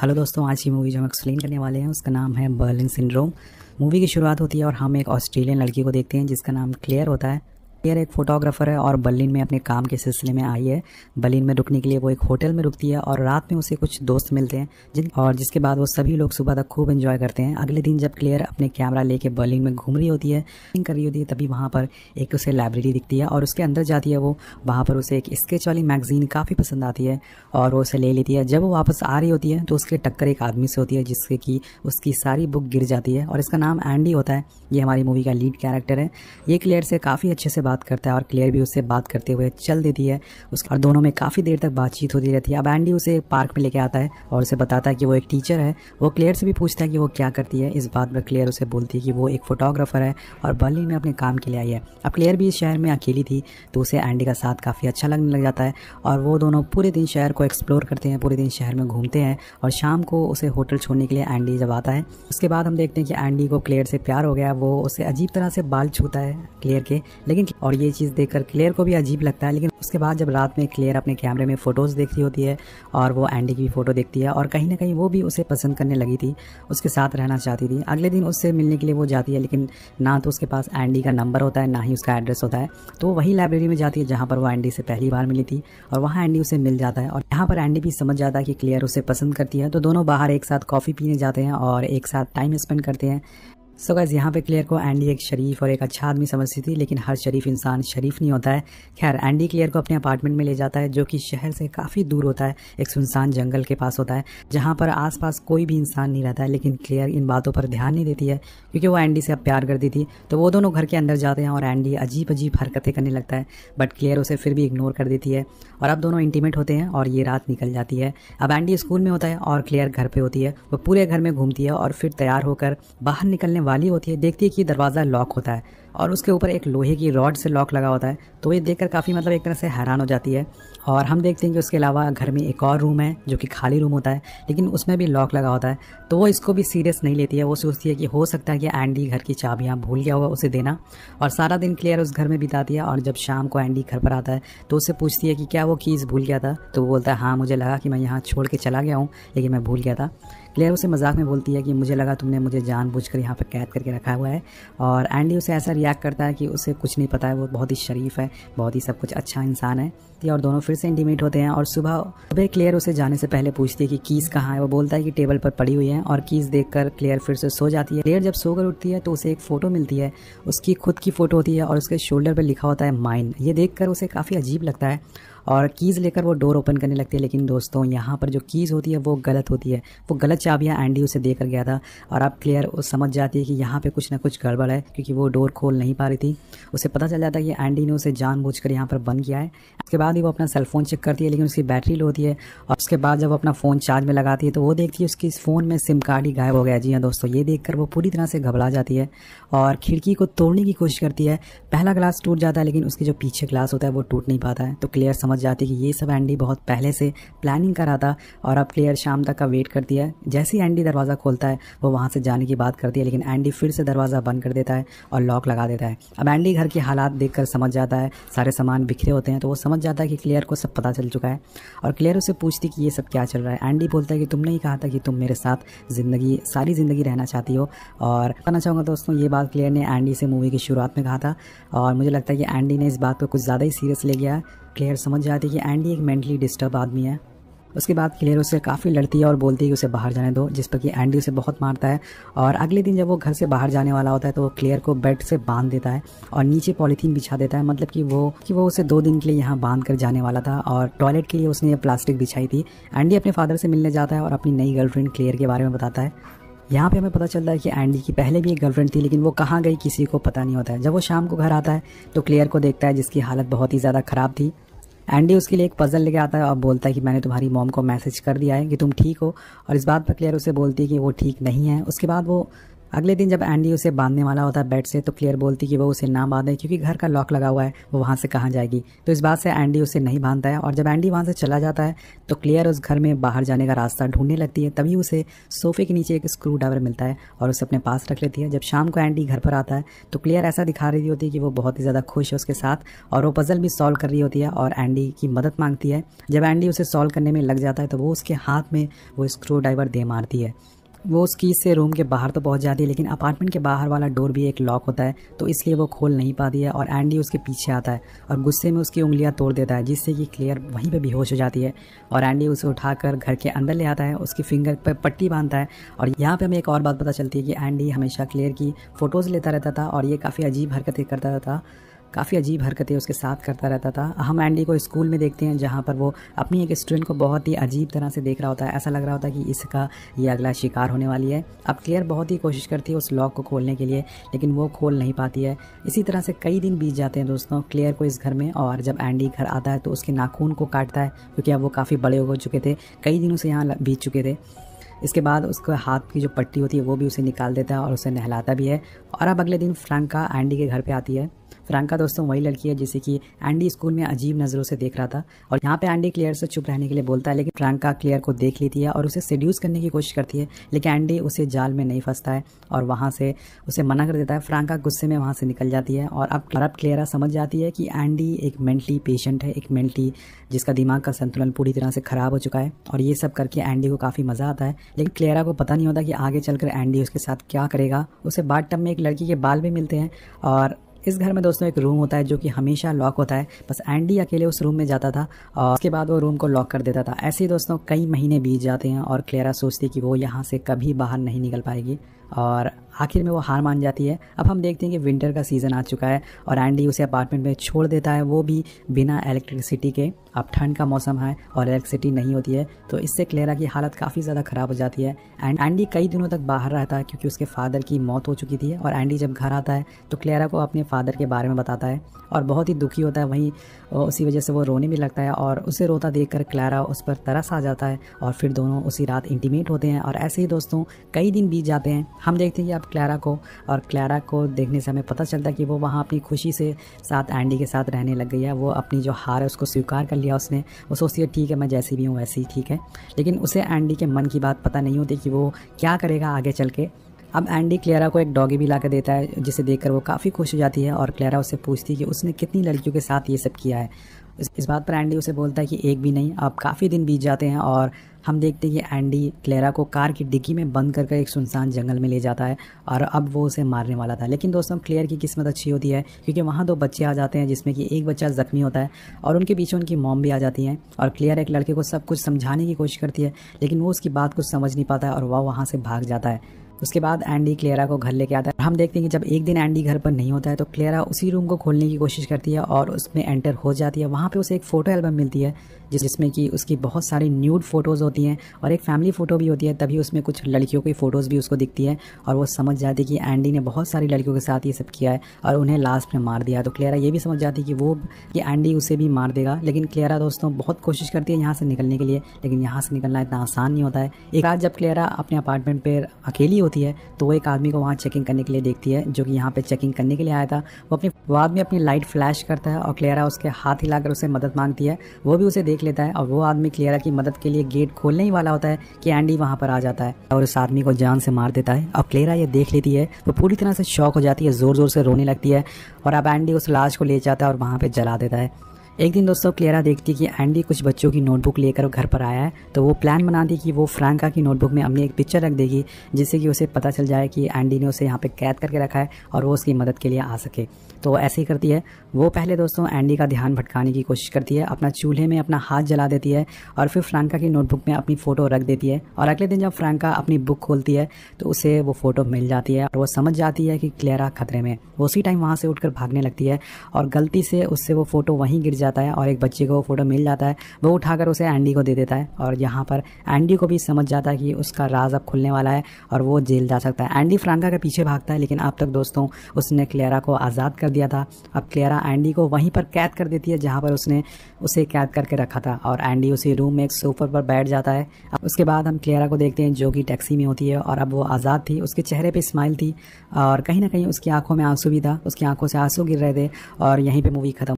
Hello दोस्तों, आज की मूवी जो हम एक्सप्लेन करने वाले हैं उसका नाम है बर्लिन सिंड्रोम। मूवी की शुरुआत होती है और हम एक ऑस्ट्रेलियन लड़की को देखते हैं जिसका नाम क्लेयर होता है। क्लेयर एक फोटोग्राफर है और बर्लिन में अपने काम के सिलसिले में आई है। बर्लिन में रुकने के लिए वो एक होटल में रुकती है और रात में उसे कुछ दोस्त मिलते हैं जिसके बाद वो सभी लोग सुबह तक खूब एंजॉय करते हैं। अगले दिन जब क्लेयर अपने कैमरा लेके बर्लिन में घूम रही होती है, कर रही होती है, तभी वहाँ पर एक उसे लाइब्रेरी दिखती है और उसके अंदर जाती है। वो वहाँ पर उसे एक स्केच वाली मैगजीन काफ़ी पसंद आती है और वो उसे ले लेती है। जब वो वापस आ रही होती है तो उसके टक्कर एक आदमी से होती है जिससे कि उसकी सारी बुक गिर जाती है और इसका नाम एंडी होता है। ये हमारी मूवी का लीड कैरेक्टर है। ये क्लेयर से काफ़ी अच्छे से बात करता है और क्लेयर भी उससे बात करते हुए चल देती है और दोनों में काफ़ी देर तक बातचीत होती रहती है। अब एंडी उसे पार्क में लेके आता है और उसे बताता है कि वो एक टीचर है। वो क्लेयर से भी पूछता है कि वो क्या करती है। इस बात पर क्लेयर उसे बोलती है कि वो एक फोटोग्राफर है और बर्लिन में अपने काम के लिए आई है। अब क्लेयर भी इस शहर में अकेली थी तो उसे एंडी का साथ काफ़ी अच्छा लगने लग जाता है और वो दोनों पूरे दिन शहर को एक्सप्लोर करते हैं, पूरे दिन शहर में घूमते हैं और शाम को उसे होटल छोड़ने के लिए एंडी जब आता है उसके बाद हम देखते हैं कि एंडी को क्लेयर से प्यार हो गया। वो उसे अजीब तरह से बाल छूता है क्लेयर के, लेकिन और ये चीज़ देखकर क्लेयर को भी अजीब लगता है। लेकिन उसके बाद जब रात में क्लेयर अपने कैमरे में फ़ोटोज़ देख रही होती है और वो एंडी की फ़ोटो देखती है और कहीं ना कहीं वो भी उसे पसंद करने लगी थी, उसके साथ रहना चाहती थी। अगले दिन उससे मिलने के लिए वो जाती है लेकिन ना तो उसके पास एंडी का नंबर होता है ना ही उसका एड्रेस होता है। तो वो वही लाइब्रेरी में जाती है जहाँ पर वो एंडी से पहली बार मिली थी और वहाँ एंडी उसे मिल जाता है और यहाँ पर एंडी भी समझ जाता है कि क्लेयर उसे पसंद करती है। तो दोनों बाहर एक साथ कॉफ़ी पीने जाते हैं और एक साथ टाइम स्पेंड करते हैं। सो गाइस, यहाँ पे क्लेयर को एंडी एक शरीफ और एक अच्छा आदमी समझती थी, लेकिन हर शरीफ इंसान शरीफ नहीं होता है। खैर, एंडी क्लेयर को अपने अपार्टमेंट में ले जाता है जो कि शहर से काफ़ी दूर होता है, एक सुनसान जंगल के पास होता है जहाँ पर आसपास कोई भी इंसान नहीं रहता है। लेकिन क्लेयर इन बातों पर ध्यान नहीं देती है क्योंकि वो एंडी से अब प्यार करती थी। तो वो दोनों घर के अंदर जाते हैं और एंडी अजीब अजीब हरकतें करने लगता है, बट क्लेयर उसे फिर भी इग्नोर कर देती है और अब दोनों इंटीमेट होते हैं और ये रात निकल जाती है। अब एंडी स्कूल में होता है और क्लेयर घर पे होती है। वो पूरे घर में घूमती है और फिर तैयार होकर बाहर निकलने वाली होती है, देखती है कि दरवाज़ा लॉक होता है और उसके ऊपर एक लोहे की रॉड से लॉक लगा होता है। तो ये देखकर काफ़ी एक तरह से हैरान हो जाती है। और हम देखते हैं कि उसके अलावा घर में एक और रूम है जो कि खाली रूम होता है, लेकिन उसमें भी लॉक लगा होता है। तो वो इसको भी सीरियस नहीं लेती है। वो सोचती है कि हो सकता है कि एंडी घर की चाबियाँ भूल गया होगा उसे देना। और सारा दिन क्लेयर उस घर में बिताती है और जब शाम को एंडी घर पर आता है तो उससे पूछती है कि क्या वो कीज़ भूल गया था। तो वो बोलता है हाँ, मुझे लगा कि मैं यहाँ छोड़ के चला गया हूँ लेकिन मैं भूल गया था। क्लेयर उसे मजाक में बोलती है कि मुझे लगा तुमने मुझे जानबूझकर यहाँ पर कैद करके रखा हुआ है। और एंडी उसे ऐसा रिएक्ट करता है कि उसे कुछ नहीं पता है, वो बहुत ही शरीफ है, बहुत ही सब कुछ अच्छा इंसान है। और दोनों फिर से इंटीमेट होते हैं और सुबह क्लेयर उसे जाने से पहले पूछती है कि कीज़ कहाँ है। वो बोलता है कि टेबल पर पड़ी हुई है और कीज़ देखकर क्लेयर फिर से सो जाती है। क्लेयर जब सोकर उठती है तो उसे एक फ़ोटो मिलती है, उसकी खुद की फ़ोटो होती है और उसके शोल्डर पर लिखा होता है माइन। ये देखकर उसे काफ़ी अजीब लगता है और कीज़ लेकर वो डोर ओपन करने लगती है। लेकिन दोस्तों, यहाँ पर जो कीज़ होती है वो गलत होती है, वो गलत चाबियाँ एंडी उसे देकर गया था। और अब क्लेयर समझ जाती है कि यहाँ पे कुछ ना कुछ गड़बड़ है क्योंकि वो डोर खोल नहीं पा रही थी। उसे पता चल जाता है कि एंडी ने उसे जानबूझकर यहाँ पर बंद किया है। उसके बाद ही वो अपना सेलफोन चेक करती है लेकिन उसकी बैटरी लो होती है और उसके बाद जब वो अपना फ़ोन चार्ज में लगाती है तो वो देखती है उसकी फ़ोन में सिम कार्ड ही गायब हो गया। जी हाँ दोस्तों, ये देखकर वो पूरी तरह से घबरा जाती है और खिड़की को तोड़ने की कोशिश करती है। पहला ग्लास टूट जाता है लेकिन उसकी जो पीछे ग्लास होता है वो टूट नहीं पाता है। तो क्लेयर समझ जाती है कि ये सब एंडी बहुत पहले से प्लानिंग कर रहा था। और अब क्लेयर शाम तक का वेट करती है। जैसे ही एंडी दरवाज़ा खोलता है वो वहाँ से जाने की बात करती है, लेकिन एंडी फिर से दरवाज़ा बंद कर देता है और लॉक लगा देता है। अब एंडी घर के हालात देखकर समझ जाता है, सारे सामान बिखरे होते हैं, तो वो समझ जाता है कि क्लेयर को सब पता चल चुका है। और क्लेयर उसे पूछती कि ये सब क्या चल रहा है। एंडी बोलता है कि तुमने ही कहा था कि तुम मेरे साथ सारी ज़िंदगी रहना चाहती हो। और कहना चाहूँगा दोस्तों, ये बात क्लेयर ने एंडी से मूवी की शुरुआत में कहा था और मुझे लगता है कि एंडी ने इस बात को कुछ ज़्यादा ही सीरियस ले गया। क्लेयर समझ जाती है कि एंडी एक मेंटली डिस्टर्ब आदमी है। उसके बाद क्लेयर उससे काफ़ी लड़ती है और बोलती है कि उसे बाहर जाने दो, जिस पर कि एंडी उसे बहुत मारता है। और अगले दिन जब वो घर से बाहर जाने वाला होता है तो वो क्लेयर को बेड से बांध देता है और नीचे पॉलीथीन बिछा देता है, मतलब कि वो उसे 2 दिन के लिए यहाँ बांध कर जाने वाला था और टॉयलेट के लिए उसने ये प्लास्टिक बिछाई थी। एंडी अपने फादर से मिलने जाता है और अपनी नई गर्लफ्रेंड क्लेयर के बारे में बताता है। यहाँ पे हमें पता चलता है कि एंडी की पहले भी एक गर्लफ्रेंड थी लेकिन वो कहाँ गई किसी को पता नहीं होता है। जब वो शाम को घर आता है तो क्लेयर को देखता है जिसकी हालत बहुत ही ज़्यादा ख़राब थी। एंडी उसके लिए एक पजल लेके आता है और बोलता है कि मैंने तुम्हारी मॉम को मैसेज कर दिया है कि तुम ठीक हो। और इस बात पर क्लेयर उसे बोलती है कि वो ठीक नहीं है। उसके बाद वो अगले दिन जब एंडी उसे बांधने वाला होता है बेड से, तो क्लेयर बोलती कि वो उसे ना बांधे क्योंकि घर का लॉक लगा हुआ है, वो वहाँ से कहाँ जाएगी। तो इस बात से एंडी उसे नहीं बांधता है और जब एंडी वहाँ से चला जाता है तो क्लेयर उस घर में बाहर जाने का रास्ता ढूंढने लगती है। तभी उसे सोफे के नीचे एक स्क्रू ड्राइवर मिलता है और उसे अपने पास रख लेती है। जब शाम को एंडी घर पर आता है तो क्लेयर ऐसा दिखा रही होती है कि वो बहुत ही ज़्यादा खुश है उसके साथ और वो पजल भी सॉल्व कर रही होती है और एंडी की मदद मांगती है। जब एंडी उसे सॉल्व करने में लग जाता है तो वो उसके हाथ में वो स्क्रू ड्राइवर दे मारती है। वो उस कीज से रूम के बाहर तो पहुंच जाती है, लेकिन अपार्टमेंट के बाहर वाला डोर भी एक लॉक होता है, तो इसलिए वो खोल नहीं पाती है और एंडी उसके पीछे आता है और गुस्से में उसकी उंगलियां तोड़ देता है, जिससे कि क्लेयर वहीं पे बेहोश हो जाती है और एंडी उसे उठाकर घर के अंदर ले आता है, उसकी फिंगर पर पट्टी बांधता है। और यहाँ पे हमें एक और बात पता चलती है कि एंडी हमेशा क्लेयर की फ़ोटोज़ लेता रहता था और ये काफ़ी अजीब हरकतें उसके साथ करता रहता था। हम एंडी को स्कूल में देखते हैं जहाँ पर वो अपनी एक स्टूडेंट को बहुत ही अजीब तरह से देख रहा होता है। ऐसा लग रहा होता है कि इसका ये अगला शिकार होने वाली है। अब क्लेयर बहुत ही कोशिश करती है उस लॉक को खोलने के लिए, लेकिन वो खोल नहीं पाती है। इसी तरह से कई दिन बीत जाते हैं दोस्तों क्लेयर को इस घर में, और जब एंडी घर आता है तो उसके नाखून को काटता है क्योंकि अब वो काफ़ी बड़े हो चुके थे, कई दिनों से यहाँ बीत चुके थे। इसके बाद उसके हाथ की जो पट्टी होती है वो भी उसे निकाल देता है और उसे नहलाता भी है। और अब अगले दिन फ्रैंका एंडी के घर पे आती है। फ्रैंका दोस्तों वही लड़की है जिसे कि एंडी स्कूल में अजीब नज़रों से देख रहा था, और यहाँ पे एंडी क्लेयर से चुप रहने के लिए बोलता है, लेकिन फ्रैंका क्लेयर को देख लेती है और उसे सेड्यूस करने की कोशिश करती है, लेकिन एंडी उसे जाल में नहीं फंसता है और वहाँ से उसे मना कर देता है। फ्रैंका गुस्से में वहाँ से निकल जाती है और अब क्लेयर समझ जाती है कि एंडी एक मेंटली पेशेंट है, एक मेंटली जिसका दिमाग का संतुलन पूरी तरह से ख़राब हो चुका है। और ये सब करके एंडी को काफ़ी मज़ा आता है, लेकिन क्लेयर को पता नहीं होता कि आगे चलकर एंडी उसके साथ क्या करेगा। उसे बाथ टब में एक लड़की के बाल भी मिलते हैं और इस घर में दोस्तों एक रूम होता है जो कि हमेशा लॉक होता है, बस एंडी अकेले उस रूम में जाता था और उसके बाद वो रूम को लॉक कर देता था। ऐसे ही दोस्तों कई महीने बीत जाते हैं और क्लेयर सोचती कि वो यहाँ से कभी बाहर नहीं निकल पाएगी और आखिर में वो हार मान जाती है। अब हम देखते हैं कि विंटर का सीज़न आ चुका है और एंडी उसे अपार्टमेंट में छोड़ देता है, वो भी बिना इलेक्ट्रिसिटी के। अब ठंड का मौसम है और इलेक्ट्रिसिटी नहीं होती है, तो इससे क्लेरा की हालत काफ़ी ज़्यादा ख़राब हो जाती है। एंड एंडी कई दिनों तक बाहर रहता है क्योंकि उसके फादर की मौत हो चुकी थी। और एंडी जब घर आता है तो क्लेरा को अपने फादर के बारे में बताता है और बहुत ही दुखी होता है। वहीं उसी वजह से वो रोने भी लगता है और उसे रोता देखकर क्लेरा उस पर तरस आ जाता है और फिर दोनों उसी रात इंटीमेट होते हैं। और ऐसे ही दोस्तों कई दिन बीत जाते हैं। हम देखते हैं कि अब क्लेरा को देखने से हमें पता चलता है कि वो वहाँ अपनी खुशी से साथ एंडी के साथ रहने लग गई है। वो अपनी जो हार है उसको स्वीकार कर लिया उसने। वो सोचती है ठीक है, मैं जैसी भी हूँ वैसी ही ठीक है, लेकिन उसे एंडी के मन की बात पता नहीं होती कि वो क्या करेगा आगे चल के। अब एंडी क्लेरा को एक डॉगी भी ला कर देता है, जिसे देखकर वो काफ़ी खुश हो जाती है और क्लेरा उससे पूछती है कि उसने कितनी लड़कियों के साथ ये सब किया है। इस बात पर एंडी उसे बोलता है कि एक भी नहीं। अब काफ़ी दिन बीत जाते हैं और हम देखते हैं कि एंडी क्लेरा को कार की डिग्गी में बंद करके एक सुनसान जंगल में ले जाता है और अब वो उसे मारने वाला था। लेकिन दोस्तों क्लेयर की किस्मत अच्छी होती है क्योंकि वहाँ 2 बच्चे आ जाते हैं, जिसमें कि एक बच्चा ज़ख्मी होता है और उनके पीछे उनकी मॉम भी आ जाती हैं। और क्लेयर एक लड़के को सब कुछ समझाने की कोशिश करती है, लेकिन वो उसकी बात कुछ समझ नहीं पाता है और वह वहाँ से भाग जाता है। उसके बाद एंडी क्लेरा को घर लेके आता है। हम देखते हैं कि जब एक दिन एंडी घर पर नहीं होता है तो क्लेरा उसी रूम को खोलने की कोशिश करती है और उसमें एंटर हो जाती है। वहाँ पे उसे एक फ़ोटो एल्बम मिलती है जिसमें कि उसकी बहुत सारी न्यूड फ़ोटोज़ होती हैं और एक फैमिली फ़ोटो भी होती है। तभी उसमें कुछ लड़कियों की फ़ोटोज़ भी उसको दिखती है और वो समझ जाती है कि एंडी ने बहुत सारी लड़कियों के साथ ये सब किया है और उन्हें लास्ट में मार दिया। तो क्लेरा ये भी समझ जाती है कि एंडी उसे भी मार देगा। लेकिन क्लेरा दोस्तों बहुत कोशिश करती है यहाँ से निकलने के लिए, लेकिन यहाँ से निकलना इतना आसान नहीं होता है। एक रात जब क्लेरा अपने अपार्टमेंट पर अकेली होती है तो वो एक आदमी को वहाँ चेकिंग करने के लिए देखती है, जो कि यहाँ पे चेकिंग करने के लिए आया था। वो आदमी अपनी लाइट फ्लैश करता है और क्लेरा उसके हाथ हिलाकर उसे मदद मांगती है। वो भी उसे देख लेता है और वो आदमी क्लेरा की मदद के लिए गेट खोलने ही वाला होता है कि एंडी वहाँ पर आ जाता है और उस आदमी को जान से मार देता है। अब क्लेरा ये देख लेती है, वो पूरी तरह से शॉक हो जाती है, ज़ोर ज़ोर से रोने लगती है और अब एंडी उस लाश को ले जाता है और वहाँ पर जला देता है। एक दिन दोस्तों क्लेरा देखती है कि एंडी कुछ बच्चों की नोटबुक लेकर घर पर आया है, तो वो प्लान बनाती है कि वो फ्रैंका की नोटबुक में अपनी एक पिक्चर रख देगी, जिससे कि उसे पता चल जाए कि एंडी ने उसे यहाँ पे कैद करके रखा है और वो उसकी मदद के लिए आ सके। तो ऐसे ही करती है। वो पहले दोस्तों एंडी का ध्यान भटकाने की कोशिश करती है, अपना चूल्हे में अपना हाथ जला देती है और फिर फ्रैंका की नोटबुक में अपनी फ़ोटो रख देती है। और अगले दिन जब फ्रैंका अपनी बुक खोलती है तो उसे वो फ़ोटो मिल जाती है और वो समझ जाती है कि क्लेरा खतरे में। वो उसी टाइम वहाँ से उठकर भागने लगती है और गलती से उससे वो फ़ोटो वहीं गिर जाता है और एक बच्चे को वो फ़ोटो मिल जाता है। वो उठाकर उसे एंडी को दे देता है और यहाँ पर एंडी को भी समझ जाता है कि उसका राज अब खुलने वाला है और वो जेल जा सकता है। एंडी फ्रांका के पीछे भागता है, लेकिन अब तक दोस्तों उसने क्लेरा को आज़ाद कर दिया था। अब क्लेरा एंडी को वहीं पर कैद कर देती है जहाँ पर उसने उसे कैद करके रखा था और एंडी उसी रूम में एक सोफे पर बैठ जाता है। उसके बाद हम क्लेरा को देखते हैं जो कि टैक्सी में होती है और अब वो आज़ाद थी। उसके चेहरे पे स्माइल थी और कहीं ना कहीं उसकी आंखों में आंसू भी था, उसकी आंखों से आंसू गिर रहे थे और यहीं पे मूवी खत्म।